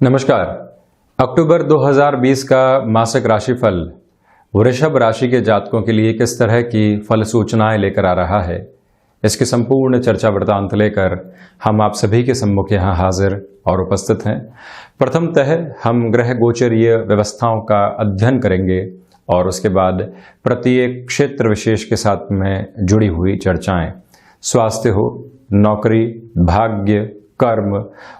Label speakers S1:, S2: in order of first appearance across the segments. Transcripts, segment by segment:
S1: नमस्कार। अक्टूबर 2020 का मासिक राशिफल वृषभ राशि के जातकों के लिए किस तरह की फल सूचनाएं लेकर आ रहा है, इसकी संपूर्ण चर्चा वृतांत लेकर हम आप सभी के सम्मुख यहाँ हाजिर और उपस्थित हैं। प्रथमतः हम ग्रह गोचरीय व्यवस्थाओं का अध्ययन करेंगे और उसके बाद प्रत्येक क्षेत्र विशेष के साथ में जुड़ी हुई चर्चाएं, स्वास्थ्य हो, नौकरी, भाग्य, कर्म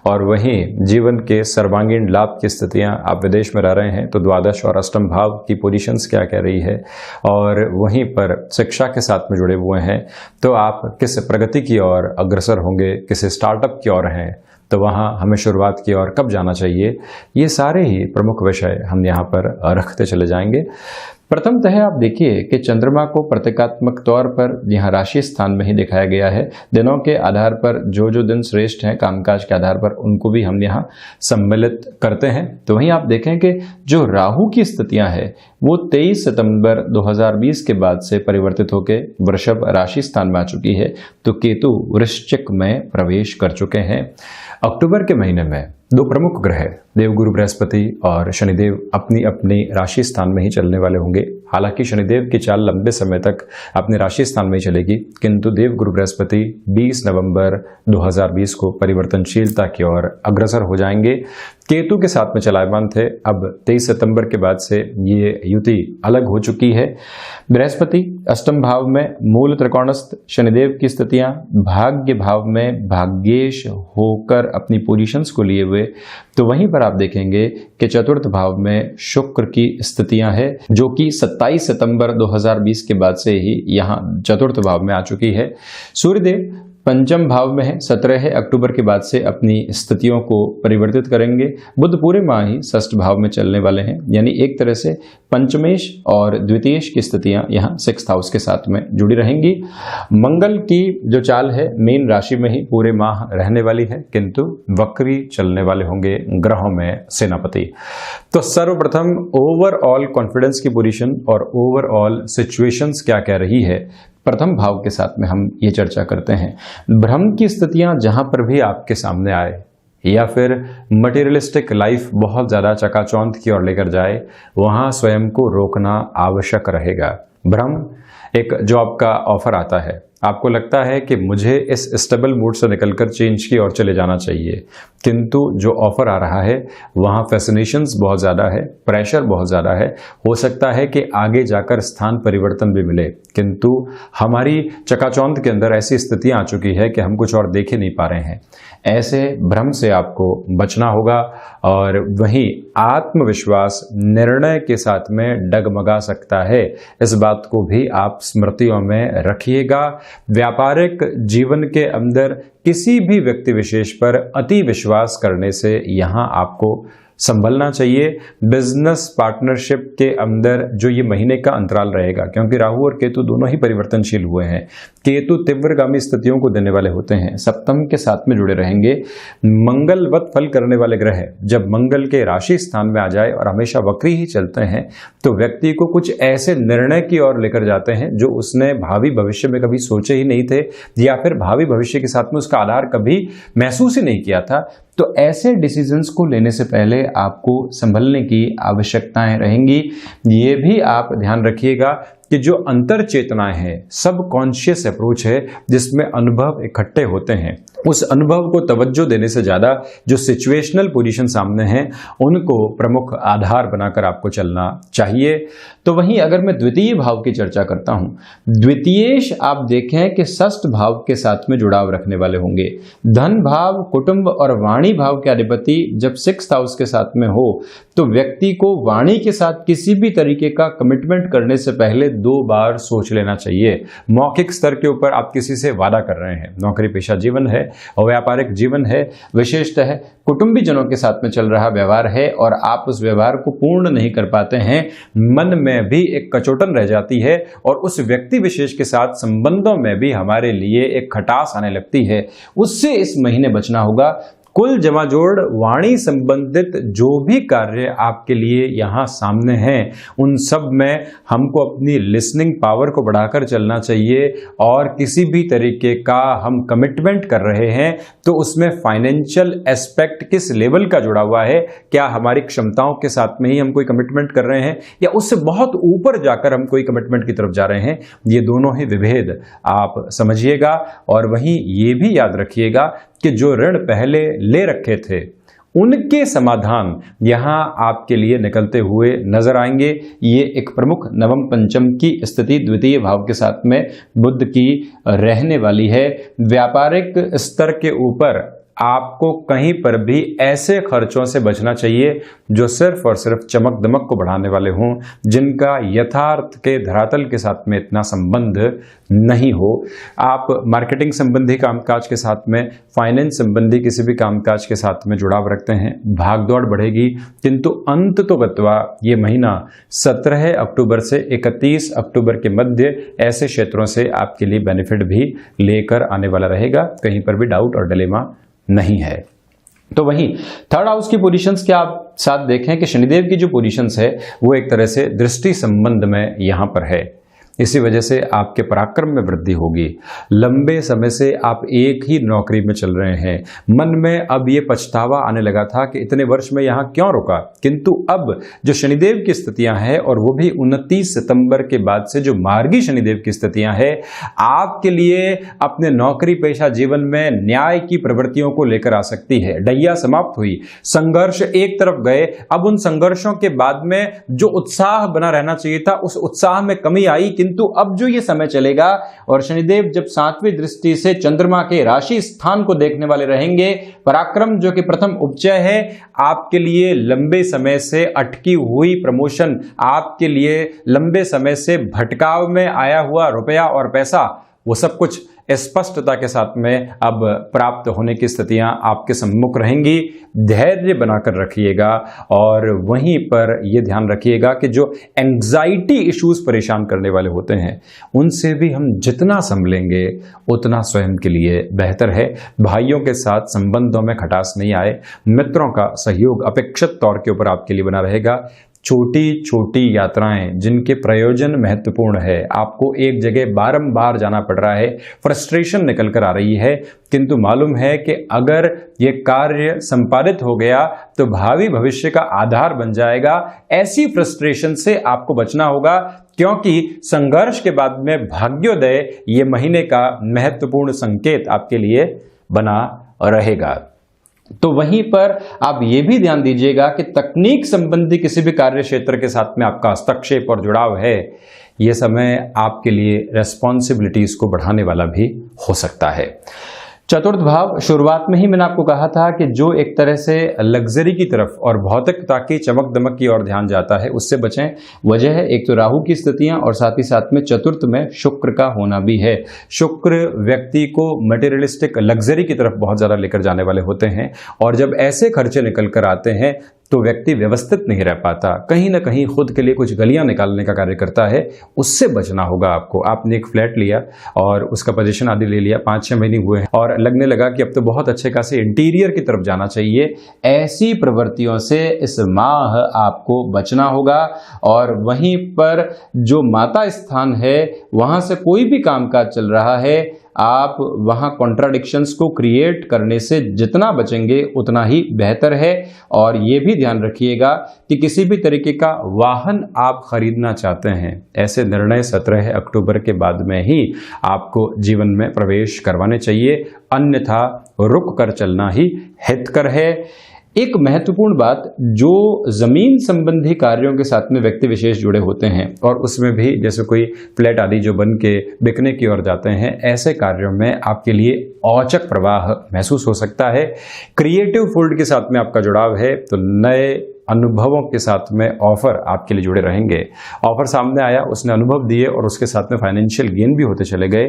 S1: और वहीं जीवन के सर्वांगीण लाभ की स्थितियां, आप विदेश में रह रहे हैं तो द्वादश और अष्टम भाव की पोजीशंस क्या कह रही है, और वहीं पर शिक्षा के साथ में जुड़े हुए हैं तो आप किस प्रगति की ओर अग्रसर होंगे, किस स्टार्टअप की ओर हैं तो वहां हमें शुरुआत की ओर कब जाना चाहिए, ये सारे ही प्रमुख विषय हम यहाँ पर रखते चले जाएंगे। प्रथमतः आप देखिए कि चंद्रमा को प्रतीकात्मक तौर पर यहाँ राशि स्थान में ही दिखाया गया है। दिनों के आधार पर जो जो दिन श्रेष्ठ हैं कामकाज के आधार पर उनको भी हम यहाँ सम्मिलित करते हैं। तो वहीं आप देखें कि जो राहु की स्थितियां हैं वो 23 सितंबर 2020 के बाद से परिवर्तित होकर वृषभ राशि स्थान में आ चुकी है, तो केतु वृश्चिक में प्रवेश कर चुके हैं। अक्टूबर के महीने में दो प्रमुख ग्रह देवगुरु बृहस्पति और शनिदेव अपनी अपनी राशि स्थान में ही चलने वाले होंगे। हालांकि शनिदेव की चाल लंबे समय तक अपने राशि स्थान में ही चलेगी, किंतु देवगुरु बृहस्पति 20 नवंबर 2020 को परिवर्तनशीलता की ओर अग्रसर हो जाएंगे। केतु के साथ में चलायमान थे, अब 23 सितंबर के बाद से ये युति अलग हो चुकी है। बृहस्पति अष्टम भाव में मूल त्रिकोणस्थ शनिदेव की स्थितियां भाग्य भाव में भाग्येश होकर अपनी पोजीशंस को लिए हुए, तो वहीं पर आप देखेंगे कि चतुर्थ भाव में शुक्र की स्थितियां हैं जो कि 27 सितंबर 2020 के बाद से ही यहां चतुर्थ भाव में आ चुकी है। सूर्यदेव पंचम भाव में है, 17 अक्टूबर के बाद से अपनी स्थितियों को परिवर्तित करेंगे। बुध पूरे माह ही षष्ठ भाव में चलने वाले हैं, यानी एक तरह से पंचमेश और द्वितीयेश की स्थितियां यहाँ सिक्स्थ हाउस के साथ में जुड़ी रहेंगी। मंगल की जो चाल है मीन राशि में ही पूरे माह रहने वाली है, किंतु वक्री चलने वाले होंगे ग्रहों में सेनापति। तो सर्वप्रथम ओवरऑल कॉन्फिडेंस की पोजीशन और ओवरऑल सिचुएशंस क्या कह रही है, प्रथम भाव के साथ में हम ये चर्चा करते हैं। भ्रम की स्थितियां जहां पर भी आपके सामने आए या फिर मटेरियलिस्टिक लाइफ बहुत ज़्यादा चकाचौंध की ओर लेकर जाए, वहां स्वयं को रोकना आवश्यक रहेगा। भ्रम, एक जॉब का ऑफर आता है, आपको लगता है कि मुझे इस स्टेबल मूड से निकलकर चेंज की ओर चले जाना चाहिए, किंतु जो ऑफर आ रहा है वहाँ फैसिनेशंस बहुत ज़्यादा है, प्रेशर बहुत ज़्यादा है। हो सकता है कि आगे जाकर स्थान परिवर्तन भी मिले, किंतु हमारी चकाचौंध के अंदर ऐसी स्थितियाँ आ चुकी है कि हम कुछ और देख ही नहीं पा रहे हैं। ऐसे भ्रम से आपको बचना होगा और वहीं आत्मविश्वास निर्णय के साथ में डगमगा सकता है, इस बात को भी आप स्मृतियों में रखिएगा। व्यापारिक जीवन के अंदर किसी भी व्यक्ति विशेष पर अति विश्वास करने से यहां आपको संभलना चाहिए। बिजनेस पार्टनरशिप के अंदर जो ये महीने का अंतराल रहेगा, क्योंकि राहु और केतु दोनों ही परिवर्तनशील हुए हैं, केतु तीव्रगामी स्थितियों को देने वाले होते हैं, सप्तम के साथ में जुड़े रहेंगे। मंगलवत फल करने वाले ग्रह जब मंगल के राशि स्थान में आ जाए और हमेशा वक्री ही चलते हैं, तो व्यक्ति को कुछ ऐसे निर्णय की ओर लेकर जाते हैं जो उसने भावी भविष्य में कभी सोचे ही नहीं थे, या फिर भावी भविष्य के साथ में उसका आधार कभी महसूस ही नहीं किया था। तो ऐसे डिसीजंस को लेने से पहले आपको संभलने की आवश्यकताएं रहेंगी। ये भी आप ध्यान रखिएगा कि जो अंतर चेतनाएं हैं, सब कॉन्शियस अप्रोच है जिसमें अनुभव इकट्ठे होते हैं, उस अनुभव को तवज्जो देने से ज्यादा जो सिचुएशनल पोजीशन सामने हैं उनको प्रमुख आधार बनाकर आपको चलना चाहिए। तो वहीं अगर मैं द्वितीय भाव की चर्चा करता हूं, द्वितीयेश आप देखें कि षष्ठ भाव के साथ में जुड़ाव रखने वाले होंगे। धन भाव, कुटुंब और वाणी भाव के अधिपति जब सिक्स्थ हाउस के साथ में हो तो व्यक्ति को वाणी के साथ किसी भी तरीके का कमिटमेंट करने से पहले 2 बार सोच लेना चाहिए। मौखिक स्तर के ऊपर आप किसी से वादा कर रहे हैं, नौकरी पेशा जीवन है और व्यापारिक जीवन है, विशेषतः कुटुंबी जनों के साथ में चल रहा व्यवहार है और आप उस व्यवहार को पूर्ण नहीं कर पाते हैं, मन में भी एक कचोटन रह जाती है और उस व्यक्ति विशेष के साथ संबंधों में भी हमारे लिए एक खटास आने लगती है, उससे इस महीने बचना होगा। कुल जमा जोड़ वाणी संबंधित जो भी कार्य आपके लिए यहाँ सामने हैं उन सब में हमको अपनी लिसनिंग पावर को बढ़ाकर चलना चाहिए। और किसी भी तरीके का हम कमिटमेंट कर रहे हैं तो उसमें फाइनेंशियल एस्पेक्ट किस लेवल का जुड़ा हुआ है, क्या हमारी क्षमताओं के साथ में ही हम कोई कमिटमेंट कर रहे हैं या उससे बहुत ऊपर जाकर हम कोई कमिटमेंट की तरफ जा रहे हैं, ये दोनों ही विभेद आप समझिएगा। और वहीं ये भी याद रखिएगा कि जो ऋण पहले ले रखे थे उनके समाधान यहां आपके लिए निकलते हुए नजर आएंगे। ये एक प्रमुख नवम पंचम की स्थिति द्वितीय भाव के साथ में बुध की रहने वाली है। व्यापारिक स्तर के ऊपर आपको कहीं पर भी ऐसे खर्चों से बचना चाहिए जो सिर्फ और सिर्फ चमक दमक को बढ़ाने वाले हों, जिनका यथार्थ के धरातल के साथ में इतना संबंध नहीं हो। आप मार्केटिंग संबंधी कामकाज के साथ में, फाइनेंस संबंधी किसी भी कामकाज के साथ में जुड़ाव रखते हैं, भागदौड़ बढ़ेगी, किंतु अंत तो गत्वा ये महीना 17 अक्टूबर से 31 अक्टूबर के मध्य ऐसे क्षेत्रों से आपके लिए बेनिफिट भी लेकर आने वाला रहेगा। कहीं पर भी डाउट और डिलेमा नहीं है। तो वहीं थर्ड हाउस की पोजीशंस के आप साथ देखें कि शनिदेव की जो पोजीशंस है वो एक तरह से दृष्टि संबंध में यहां पर है। इसी वजह से आपके पराक्रम में वृद्धि होगी। लंबे समय से आप एक ही नौकरी में चल रहे हैं, मन में अब ये पछतावा आने लगा था कि इतने वर्ष में यहाँ क्यों रुका, किंतु अब जो शनिदेव की स्थितियां हैं और वो भी 29 सितंबर के बाद से जो मार्गी शनिदेव की स्थितियां हैं, आपके लिए अपने नौकरी पेशा जीवन में न्याय की प्रवृत्तियों को लेकर आ सकती है। डैया समाप्त हुई, संघर्ष एक तरफ गए, अब उन संघर्षों के बाद में जो उत्साह बना रहना चाहिए था उस उत्साह में कमी आई, किंतु अब जो ये समय चलेगा और शनिदेव जब 7वीं दृष्टि से चंद्रमा के राशि स्थान को देखने वाले रहेंगे, पराक्रम जो कि प्रथम उपचय है, आपके लिए लंबे समय से अटकी हुई प्रमोशन, आपके लिए लंबे समय से भटकाव में आया हुआ रुपया और पैसा, वो सब कुछ स्पष्टता के साथ में अब प्राप्त होने की स्थितियां आपके सम्मुख रहेंगी। धैर्य बनाकर रखिएगा और वहीं पर यह ध्यान रखिएगा कि जो एंग्जाइटी इश्यूज परेशान करने वाले होते हैं उनसे भी हम जितना संभलेंगे उतना स्वयं के लिए बेहतर है। भाइयों के साथ संबंधों में खटास नहीं आए, मित्रों का सहयोग अपेक्षित तौर के ऊपर आपके लिए बना रहेगा। छोटी छोटी यात्राएं जिनके प्रयोजन महत्वपूर्ण है, आपको एक जगह बारंबार जाना पड़ रहा है, फ्रस्ट्रेशन निकल कर आ रही है, किंतु मालूम है कि अगर ये कार्य संपादित हो गया तो भावी भविष्य का आधार बन जाएगा। ऐसी फ्रस्ट्रेशन से आपको बचना होगा, क्योंकि संघर्ष के बाद में भाग्योदय ये महीने का महत्वपूर्ण संकेत आपके लिए बना रहेगा। तो वहीं पर आप ये भी ध्यान दीजिएगा कि तकनीक संबंधी किसी भी कार्य क्षेत्र के साथ में आपका हस्तक्षेप और जुड़ाव है, यह समय आपके लिए रेस्पॉन्सिबिलिटीज को बढ़ाने वाला भी हो सकता है। चतुर्थ भाव, शुरुआत में ही मैंने आपको कहा था कि जो एक तरह से लग्जरी की तरफ और भौतिकता की चमक दमक की ओर ध्यान जाता है उससे बचें। वजह है एक तो राहु की स्थितियां और साथ ही साथ में चतुर्थ में शुक्र का होना भी है। शुक्र व्यक्ति को मटेरियलिस्टिक लग्जरी की तरफ बहुत ज्यादा लेकर जाने वाले होते हैं और जब ऐसे खर्चे निकल कर आते हैं तो व्यक्ति व्यवस्थित नहीं रह पाता, कहीं ना कहीं खुद के लिए कुछ गलियां निकालने का कार्य करता है। उससे बचना होगा आपको। आपने एक फ्लैट लिया और उसका पोजीशन आदि ले लिया, 5-6 महीने हुए हैं और लगने लगा कि अब तो बहुत अच्छे खासे इंटीरियर की तरफ जाना चाहिए। ऐसी प्रवृत्तियों से इस माह आपको बचना होगा। और वहीं पर जो माता स्थान है वहां से कोई भी कामकाज चल रहा है, आप वहां कॉन्ट्राडिक्शंस को क्रिएट करने से जितना बचेंगे उतना ही बेहतर है। और ये भी ध्यान रखिएगा कि किसी भी तरीके का वाहन आप खरीदना चाहते हैं, ऐसे निर्णय 17 अक्टूबर के बाद में ही आपको जीवन में प्रवेश करवाने चाहिए, अन्यथा रुक कर चलना ही हितकर है। एक महत्वपूर्ण बात, जो जमीन संबंधी कार्यों के साथ में व्यक्ति विशेष जुड़े होते हैं और उसमें भी जैसे कोई फ्लैट आदि जो बन के बिकने की ओर जाते हैं, ऐसे कार्यों में आपके लिए औचक प्रवाह महसूस हो सकता है। क्रिएटिव फील्ड के साथ में आपका जुड़ाव है तो नए अनुभवों के साथ में ऑफर आपके लिए जुड़े रहेंगे। ऑफर सामने आया, उसने अनुभव दिए और उसके साथ में फाइनेंशियल गेन भी होते चले गए।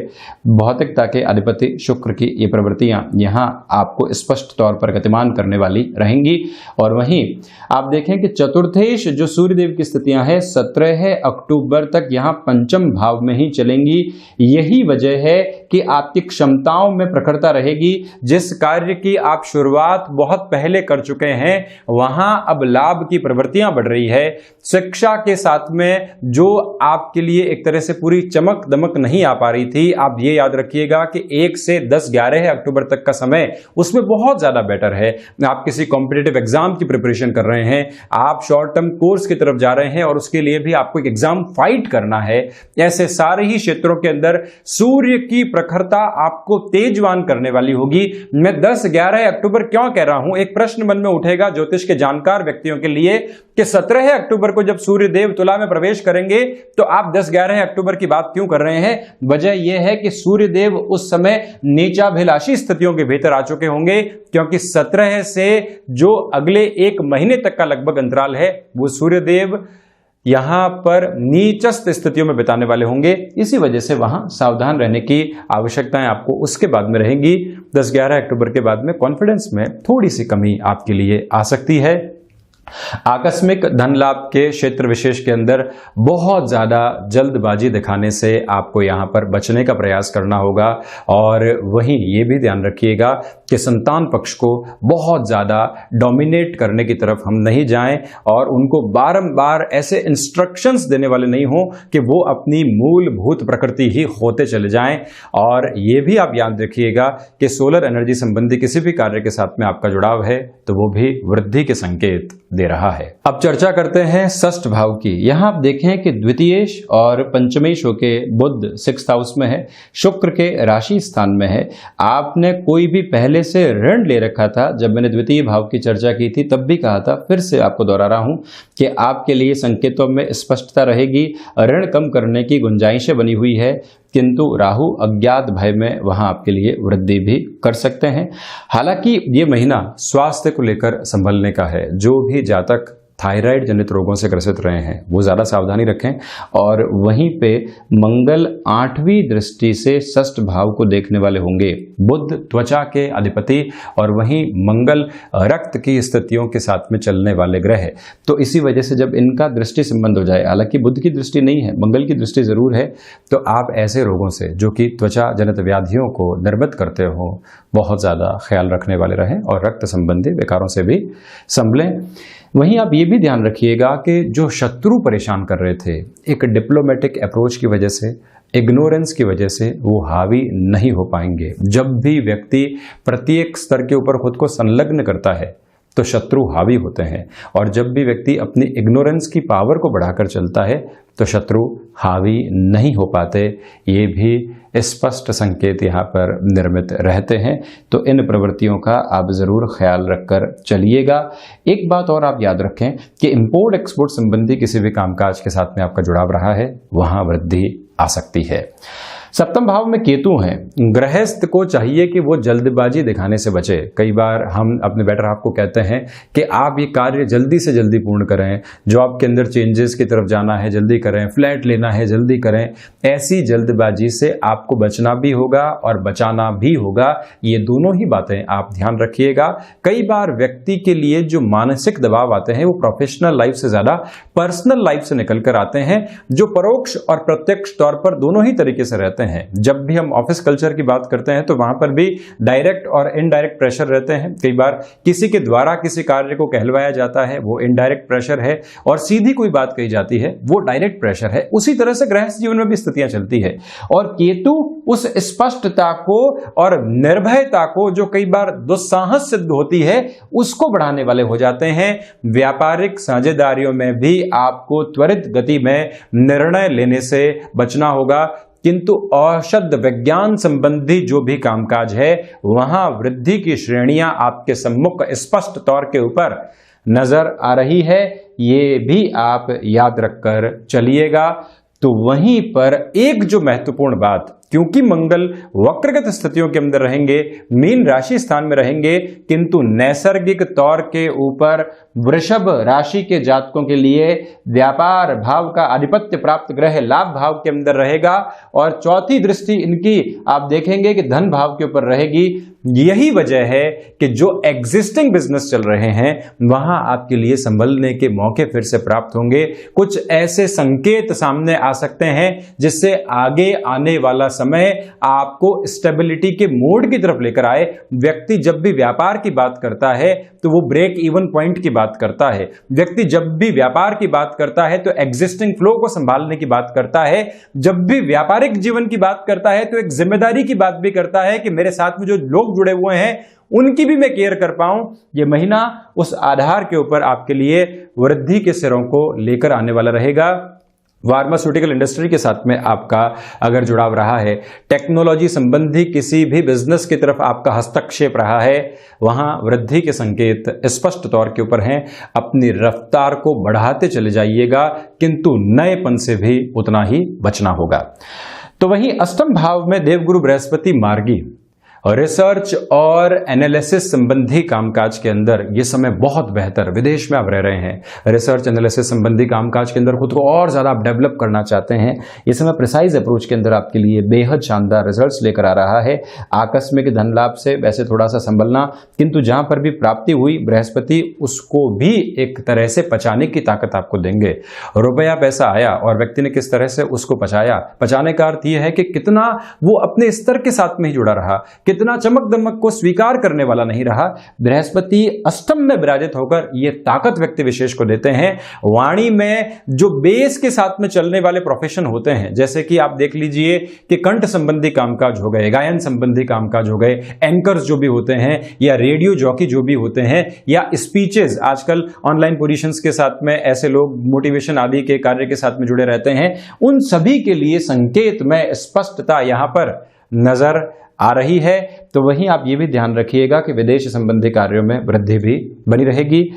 S1: भौतिकता के अधिपति शुक्र की ये प्रवृत्तियां यहाँ आपको स्पष्ट तौर पर गतिमान करने वाली रहेंगी। और वहीं आप देखें कि चतुर्थेश जो सूर्यदेव की स्थितियां हैं 17 अक्टूबर तक यहाँ पंचम भाव में ही चलेंगी। यही वजह है कि आपकी क्षमताओं में प्रखरता रहेगी। जिस कार्य की आप शुरुआत बहुत पहले कर चुके हैं वहां अब लाभ की प्रवृत्तियां बढ़ रही है। शिक्षा के साथ में जो आपके लिए एक तरह से पूरी चमक दमक नहीं आ पा रही थी, आप ये याद रखिएगा कि 1 से 10-11 अक्टूबर तक का समय उसमें बहुत ज्यादा बेटर है। आप किसी कॉम्पिटिटिव एग्जाम की प्रिपरेशन कर रहे हैं, आप शॉर्ट टर्म कोर्स की तरफ जा रहे हैं और उसके लिए भी आपको एक एग्जाम फाइट करना है, ऐसे सारे ही क्षेत्रों के अंदर सूर्य की प्रखरता आपको तेजवान करने वाली होगी। मैं 10-11 अक्टूबर क्यों कह रहा हूं, एक प्रश्न मन में उठेगा ज्योतिष के जानकार व्यक्तियों के लिए कि 17 अक्टूबर को जब सूर्य देव तुला में प्रवेश करेंगे तो आप 10-11 अक्टूबर की बात क्यों कर रहे हैं। वजह यह है कि सूर्य देव उस समय नीचाभिलाषी स्थितियों के भीतर आ चुके होंगे, क्योंकि 17 से जो अगले 1 महीने तक का लगभग अंतराल है वो सूर्य देव यहां पर नीचस्थ स्थितियों में बिताने वाले होंगे। इसी वजह से वहां सावधान रहने की आवश्यकताएं आपको उसके बाद में रहेंगी। 10-11 अक्टूबर के बाद में कॉन्फिडेंस में थोड़ी सी कमी आपके लिए आ सकती है। आकस्मिक धन लाभ के क्षेत्र विशेष के अंदर बहुत ज्यादा जल्दबाजी दिखाने से आपको यहां पर बचने का प्रयास करना होगा। और वहीं ये भी ध्यान रखिएगा कि संतान पक्ष को बहुत ज्यादा डोमिनेट करने की तरफ हम नहीं जाएं और उनको बारंबार ऐसे इंस्ट्रक्शंस देने वाले नहीं हो कि वो अपनी मूलभूत प्रकृति ही होते चले जाएं। और ये भी आप याद रखिएगा कि सोलर एनर्जी संबंधी किसी भी कार्य के साथ में आपका जुड़ाव है तो वो भी वृद्धि के संकेत दे रहा है। अब चर्चा करते हैं षष्ठ भाव की। यहां आप देखें कि द्वितीयेश और पंचमेश होके बुध 6th हाउस में है, शुक्र के राशि स्थान में है। आपने कोई भी पहले से ऋण ले रखा था, जब मैंने द्वितीय भाव की चर्चा की थी तब भी कहा था, फिर से आपको दोहरा रहा हूं कि आपके लिए संकेतों में स्पष्टता रहेगी, ऋण कम करने की गुंजाइशें बनी हुई है, किंतु राहु अज्ञात भय में वहां आपके लिए वृद्धि भी कर सकते हैं। हालांकि ये महीना स्वास्थ्य को लेकर संभलने का है। जो भी जातक थायराइड जनित रोगों से ग्रसित रहे हैं वो ज़्यादा सावधानी रखें। और वहीं पे मंगल 8वीं दृष्टि से षष्ठ भाव को देखने वाले होंगे। बुध त्वचा के अधिपति और वहीं मंगल रक्त की स्थितियों के साथ में चलने वाले ग्रह है, तो इसी वजह से जब इनका दृष्टि संबंध हो जाए, हालांकि बुध की दृष्टि नहीं है, मंगल की दृष्टि जरूर है, तो आप ऐसे रोगों से जो कि त्वचा जनित व्याधियों को निर्मित करते हो बहुत ज़्यादा ख्याल रखने वाले रहें और रक्त संबंधी विकारों से भी संभलें। वहीं आप ये भी ध्यान रखिएगा कि जो शत्रु परेशान कर रहे थे, एक डिप्लोमेटिक अप्रोच की वजह से, इग्नोरेंस की वजह से वो हावी नहीं हो पाएंगे। जब भी व्यक्ति प्रत्येक स्तर के ऊपर खुद को संलग्न करता है तो शत्रु हावी होते हैं, और जब भी व्यक्ति अपनी इग्नोरेंस की पावर को बढ़ाकर चलता है तो शत्रु हावी नहीं हो पाते। ये भी स्पष्ट संकेत यहाँ पर निर्मित रहते हैं। तो इन प्रवृत्तियों का आप ज़रूर ख्याल रखकर चलिएगा। एक बात और आप याद रखें कि इंपोर्ट एक्सपोर्ट संबंधी किसी भी कामकाज के साथ में आपका जुड़ाव रहा है, वहाँ वृद्धि आ सकती है। सप्तम भाव में केतु हैं। गृहस्थ को चाहिए कि वो जल्दबाजी दिखाने से बचे। कई बार हम अपने बेटर हाफ को कहते हैं कि आप ये कार्य जल्दी से जल्दी पूर्ण करें, जो आपके अंदर चेंजेस की तरफ जाना है जल्दी करें, फ्लैट लेना है जल्दी करें। ऐसी जल्दबाजी से आपको बचना भी होगा और बचाना भी होगा। ये दोनों ही बातें आप ध्यान रखिएगा। कई बार व्यक्ति के लिए जो मानसिक दबाव आते हैं वो प्रोफेशनल लाइफ से ज्यादा पर्सनल लाइफ से निकल कर आते हैं, जो परोक्ष और प्रत्यक्ष तौर पर दोनों ही तरीके से रहते हैं। जब भी हम ऑफिस कल्चर की बात करते हैं तो वहां पर भी डायरेक्ट और इनडायरेक्ट प्रेशर रहते हैं। कई बार किसी के द्वारा किसी कार्य को कहलवाया जाता है, वो इनडायरेक्ट प्रेशर है, और सीधी कोई बात कही जाती है, वो डायरेक्ट प्रेशर है। उसी तरह से गृहस्थ जीवन में भी स्थितियां चलती है, और केतु उस स्पष्टता को और निर्भयता को जो कई बार दुस्साहस सिद्ध होती है उसको बढ़ाने वाले हो जाते हैं। व्यापारिक साझेदारियों में भी आपको त्वरित गति में निर्णय लेने से बचना होगा, किंतु औषध विज्ञान संबंधी जो भी कामकाज है वहां वृद्धि की श्रेणियां आपके सम्मुख स्पष्ट तौर के ऊपर नजर आ रही है। ये भी आप याद रखकर चलिएगा। तो वहीं पर एक जो महत्वपूर्ण बात क्योंकि मंगल वक्रगत स्थितियों के अंदर रहेंगे, मीन राशि स्थान में रहेंगे, किंतु नैसर्गिक तौर के ऊपर वृषभ राशि के जातकों के लिए व्यापार भाव का आधिपत्य प्राप्त ग्रह लाभ भाव के अंदर रहेगा और चौथी दृष्टि इनकी आप देखेंगे कि धन भाव के ऊपर रहेगी। यही वजह है कि जो एग्जिस्टिंग बिजनेस चल रहे हैं वहां आपके लिए संभलने के मौके फिर से प्राप्त होंगे। कुछ ऐसे संकेत सामने आ सकते हैं जिससे आगे आने वाला समय आपको स्टेबिलिटी के मोड की तरफ लेकर आए। व्यक्ति जब भी व्यापार की बात करता है तो वो ब्रेक इवन पॉइंट की बात करता है। व्यक्ति जब भी व्यापार की बात करता है तो एग्जिस्टिंग फ्लो को संभालने की बात करता है। जब भी व्यापारिक जीवन की बात करता है तो एक जिम्मेदारी की बात भी करता है कि मेरे साथ में जो लोग जुड़े हुए हैं उनकी भी मैं केयर कर पाऊं। ये महीना उस आधार के ऊपर आपके लिए वृद्धि के सिरों को लेकर आने वाला रहेगा। फार्मास्यूटिकल इंडस्ट्री के साथ में आपका अगर जुड़ाव रहा है, टेक्नोलॉजी संबंधी किसी भी बिजनेस की तरफ आपका हस्तक्षेप रहा है, वहां वृद्धि के संकेत स्पष्ट तौर के ऊपर हैं। अपनी रफ्तार को बढ़ाते चले जाइएगा, किंतु नएपन से भी उतना ही बचना होगा। तो वहीं अष्टम भाव में देवगुरु बृहस्पति मार्गी रिसर्च और एनालिसिस संबंधी कामकाज के अंदर ये समय बहुत बेहतर, विदेश में आप रह रहे हैं, रिसर्च एनालिसिस संबंधी कामकाज के अंदर खुद को और ज्यादा आप डेवलप करना चाहते हैं, ये समय प्रिसाइज अप्रोच के अंदर आपके लिए बेहद शानदार रिजल्ट्स लेकर आ रहा है। आकस्मिक धन लाभ से वैसे थोड़ा सा संभलना, किंतु जहां पर भी प्राप्ति हुई बृहस्पति उसको भी एक तरह से पचाने की ताकत आपको देंगे। रुपया पैसा आया और व्यक्ति ने किस तरह से उसको पचाया, पचाने का अर्थ यह है कि कितना वो अपने स्तर के साथ में ही जुड़ा रहा, कितना चमक दमक को स्वीकार करने वाला नहीं रहा। बृहस्पति अष्टम में विराजित होकर यह ताकत व्यक्ति विशेष को देते हैं। वाणी में जो बेस के साथ में चलने वाले प्रोफेशन होते हैं, जैसे कि आप देख लीजिए कि कंठ संबंधी कामकाज हो गए, गायन संबंधी कामकाज हो गए, एंकर्स जो भी होते हैं या रेडियो जॉकी जो भी होते हैं या स्पीचेस, आजकल ऑनलाइन पोजीशंस के साथ में ऐसे लोग मोटिवेशन आदि के कार्य के साथ में जुड़े रहते हैं, उन सभी के लिए संकेत में स्पष्टता यहां पर नजर आ रही है। तो वहीं आप ये भी ध्यान रखिएगा कि विदेश संबंधी कार्यों में वृद्धि भी बनी रहेगी।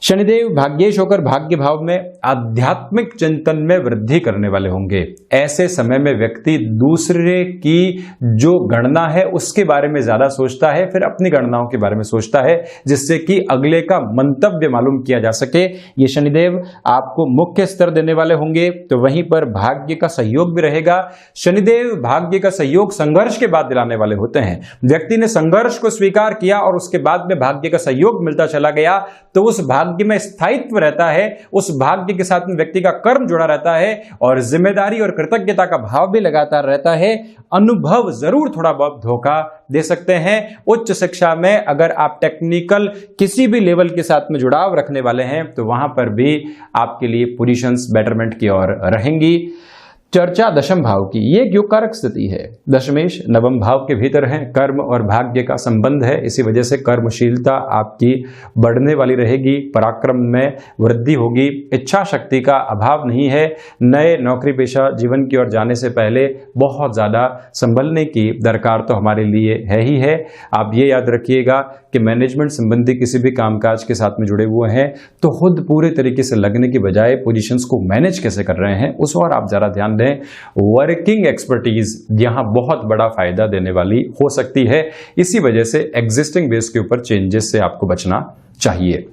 S1: शनिदेव भाग्येश होकर भाग्य भाव में आध्यात्मिक चिंतन में वृद्धि करने वाले होंगे। ऐसे समय में व्यक्ति दूसरे की जो गणना है उसके बारे में ज्यादा सोचता है, फिर अपनी गणनाओं के बारे में सोचता है, जिससे कि अगले का मंतव्य मालूम किया जा सके। ये शनिदेव आपको मुख्य स्तर देने वाले होंगे। तो वहीं पर भाग्य का सहयोग भी रहेगा। शनिदेव भाग्य का सहयोग संघर्ष के बाद दिलाने वाले होते हैं। व्यक्ति ने संघर्ष को स्वीकार किया और उसके बाद में भाग्य का सहयोग मिलता चला गया तो उस भाग्य में स्थायित्व रहता है, उस भाग्य के साथ में व्यक्ति का कर्म जुड़ा रहता है और जिम्मेदारी और कृतज्ञता का भाव भी लगातार रहता है। अनुभव जरूर थोड़ा बहुत धोखा दे सकते हैं। उच्च शिक्षा में अगर आप टेक्निकल किसी भी लेवल के साथ में जुड़ाव रखने वाले हैं तो वहां पर भी आपके लिए पोजीशंस बेटरमेंट की ओर रहेंगी। चर्चा दशम भाव की, ये एक योगकारक स्थिति है। दशमेश नवम भाव के भीतर है, कर्म और भाग्य का संबंध है, इसी वजह से कर्मशीलता आपकी बढ़ने वाली रहेगी, पराक्रम में वृद्धि होगी, इच्छा शक्ति का अभाव नहीं है। नए नौकरी पेशा जीवन की ओर जाने से पहले बहुत ज़्यादा संभलने की दरकार तो हमारे लिए है ही है। आप ये याद रखिएगा कि मैनेजमेंट संबंधी किसी भी कामकाज के साथ में जुड़े हुए हैं तो खुद पूरे तरीके से लगने की बजाय पोजीशंस को मैनेज कैसे कर रहे हैं उस और आप ज़रा ध्यान दें। वर्किंग एक्सपर्टीज यहां बहुत बड़ा फायदा देने वाली हो सकती है। इसी वजह से एग्जिस्टिंग बेस के ऊपर चेंजेस से आपको बचना चाहिए।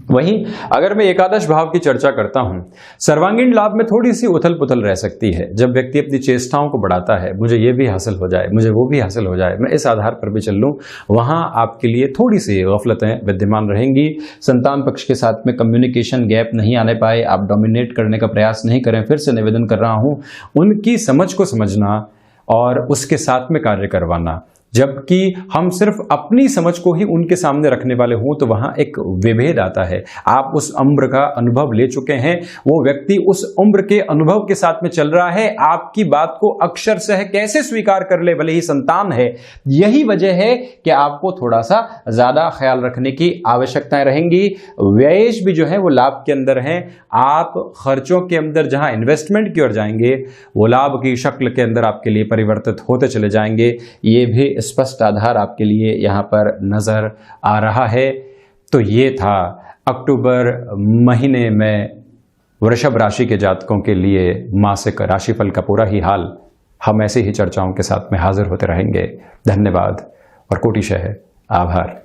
S1: वहीं अगर मैं एकादश भाव की चर्चा करता हूं, सर्वांगीण लाभ में थोड़ी सी उथल पुथल रह सकती है। जब व्यक्ति अपनी चेष्टाओं को बढ़ाता है, मुझे ये भी हासिल हो जाए, मुझे वो भी हासिल हो जाए, मैं इस आधार पर भी चल लूं, वहां आपके लिए थोड़ी सी गफलतें विद्यमान रहेंगी। संतान पक्ष के साथ में कम्युनिकेशन गैप नहीं आने पाए, आप डोमिनेट करने का प्रयास नहीं करें। फिर से निवेदन कर रहा हूं, उनकी समझ को समझना और उसके साथ में कार्य करवाना। जबकि हम सिर्फ अपनी समझ को ही उनके सामने रखने वाले हों तो वहां एक विभेद आता है। आप उस उम्र का अनुभव ले चुके हैं, वो व्यक्ति उस उम्र के अनुभव के साथ में चल रहा है, आपकी बात को अक्षरशः कैसे स्वीकार कर ले, भले ही संतान है। यही वजह है कि आपको थोड़ा सा ज्यादा ख्याल रखने की आवश्यकताएं रहेंगी। व्ययेश भी जो है वो लाभ के अंदर हैं। आप खर्चों के अंदर जहां इन्वेस्टमेंट की ओर जाएंगे वो लाभ की शक्ल के अंदर आपके लिए परिवर्तित होते चले जाएंगे। ये भी स्पष्ट आधार आपके लिए यहां पर नजर आ रहा है। तो ये था अक्टूबर महीने में वृषभ राशि के जातकों के लिए मासिक राशिफल का पूरा ही हाल। हम ऐसे ही चर्चाओं के साथ में हाजिर होते रहेंगे। धन्यवाद और कोटिशः आभार।